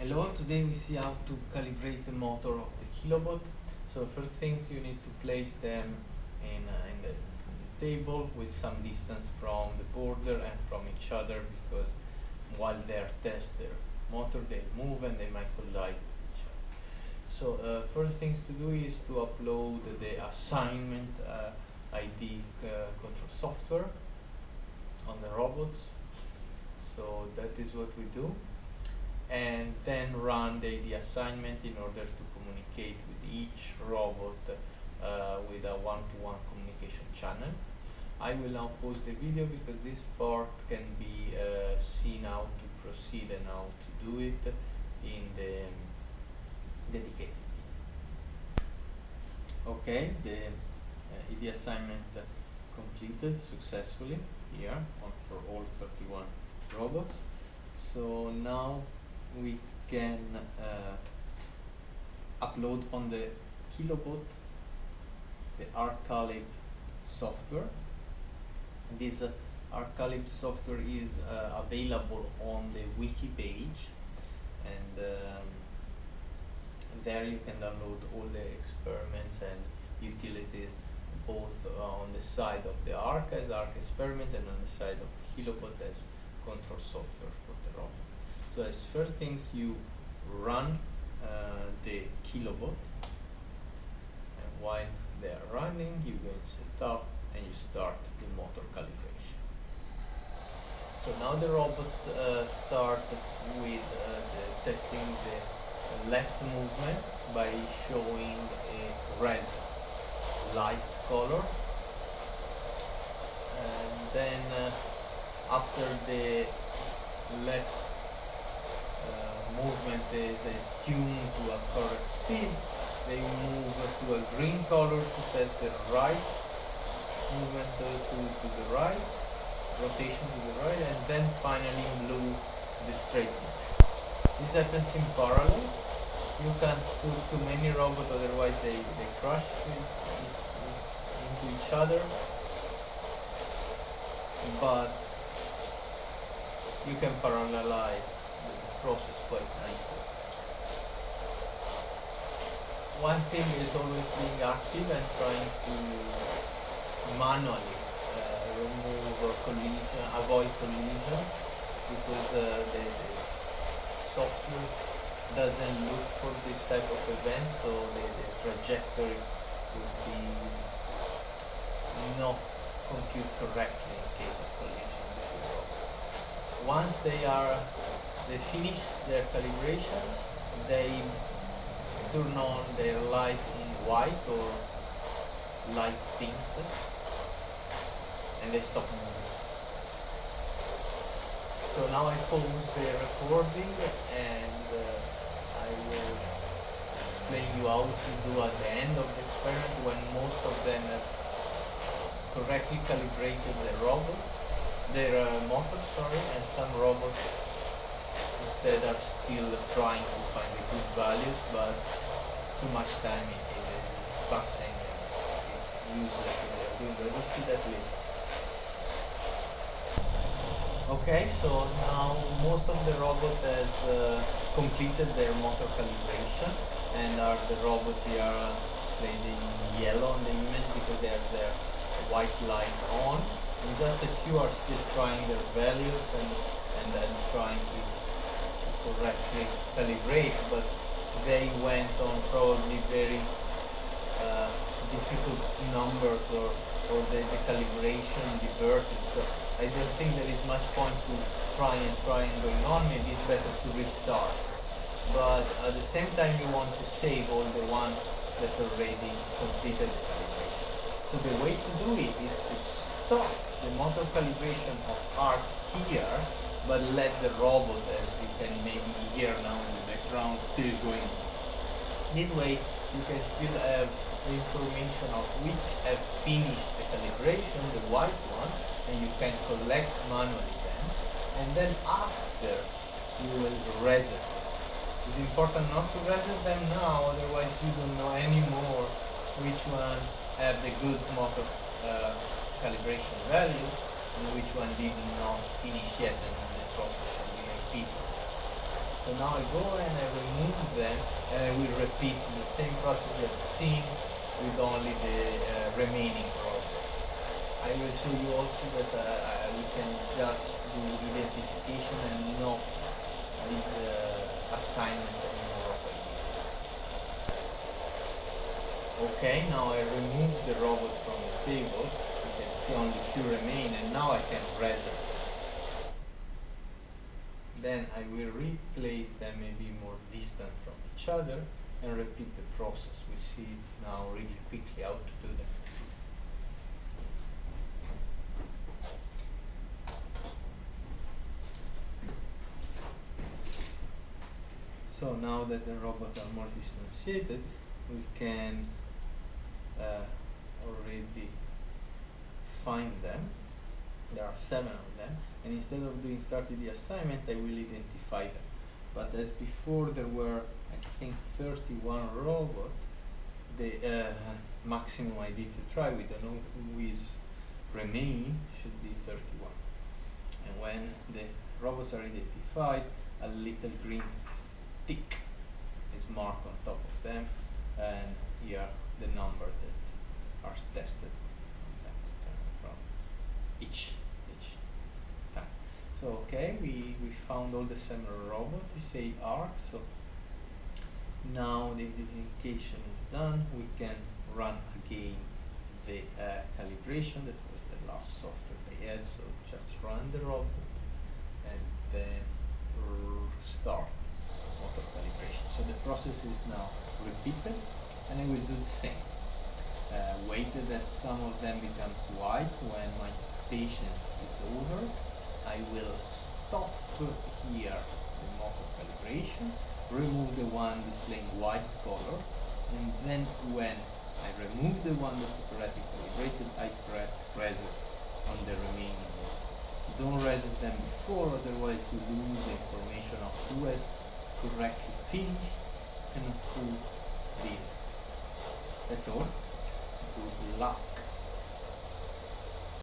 Hello, today we see how to calibrate the motor of the Kilobot. So first thing you need to place them in the table with some distance from the border and from each other, because while they are test their motor they move and they might collide with each other. So first things to do is to upload the assignment ID control software on the robots. So that is what we do, and then run the assignment in order to communicate with each robot with a one-to-one communication channel. I will now pause the video because this part can be seen how to proceed and how to do it in the dedicated video. Okay, the ID assignment completed successfully here for all 31 robots. So now we can upload on the Kilobot the ARK software. This ARK software is available on the wiki page, and there you can download all the experiments and utilities, both on the side of the ARK as ARK experiment and on the side of Kilobot as control software for the robot. So as first things, you run the Kilobot, and while they are running you go to set up and you start the motor calibration. So now the robot start with testing the left movement by showing a red light color, and then after the left movement is tuned to a correct speed, they move to a green color to test the right movement to the right, rotation to the right, and then finally blue the straight motion. This happens in parallel. You can't put too many robots, otherwise they crash into each other, but you can parallelize the process quite nicely. One thing is always being active and trying to manually remove collision, avoid collisions, because the software doesn't look for this type of event, so the trajectory would be not compute correctly in case of collision between robots. Once they finish their calibration, they turn on their light in white or light pink, and they stop moving. So now I pause the recording, and I will explain you how to do at the end of the experiment, when most of them have correctly calibrated their motor, and some robots instead are still trying to find the good values, but too much time is passing and it's useless when they're doing that. We'll see that later. Okay, so now most of the robots has completed their motor calibration, and the robots here are displayed in yellow on the image because they have their white light on, and just a few are still trying their values and then trying to correctly calibrate, but they went on probably very difficult numbers, or the calibration diverted. So I don't think there is much point to try and going on. Maybe it's better to restart, but at the same time you want to save all the ones that already completed the calibration. So the way to do it is to stop the motor calibration of ARK here, but let the robot, as you can maybe hear now in the background, still going on. This way you can still have the information of which have finished the calibration, the white one, and you can collect manually them, and then after you will reset it. It's important not to reset them now, otherwise you don't know anymore which one have the good motor calibration values and which one did not finish yet, and the process should be repeated. So now I go and I remove them, and I will repeat the same process you have seen with only the remaining robots. I will show you also that we can just do identification and not this assignment anymore of ideas. Okay, now I remove the robot from the table. You can see only few remain, and now I can reset. Then I will replace them maybe more distant from each other and repeat the process. We see now really quickly how to do that. So now that the robots are more distanciated, we can already find them. There are 7 of them, and instead of doing started the assignment, I will identify them. But as before there were, I think, 31 robots, the maximum I did to try, we don't know who is remaining, should be 31. And when the robots are identified, a little green tick is marked on top of them, and here the number that are tested from each time. So okay, we found all the 7 robots. We say ARK. So now the identification is done. We can run again the calibration. That was the last software they had. So just run the robot and then start auto calibration. So the process is now repeated, and I will do the same. Waited that some of them becomes white. When my patient is over, I will stop here the motor calibration, remove the one displaying white color, and then when I remove the one that is correctly calibrated, I press reset on the remaining one. Don't reset them before, otherwise you lose the information of who has correctly finished and who did. That's all. Good luck.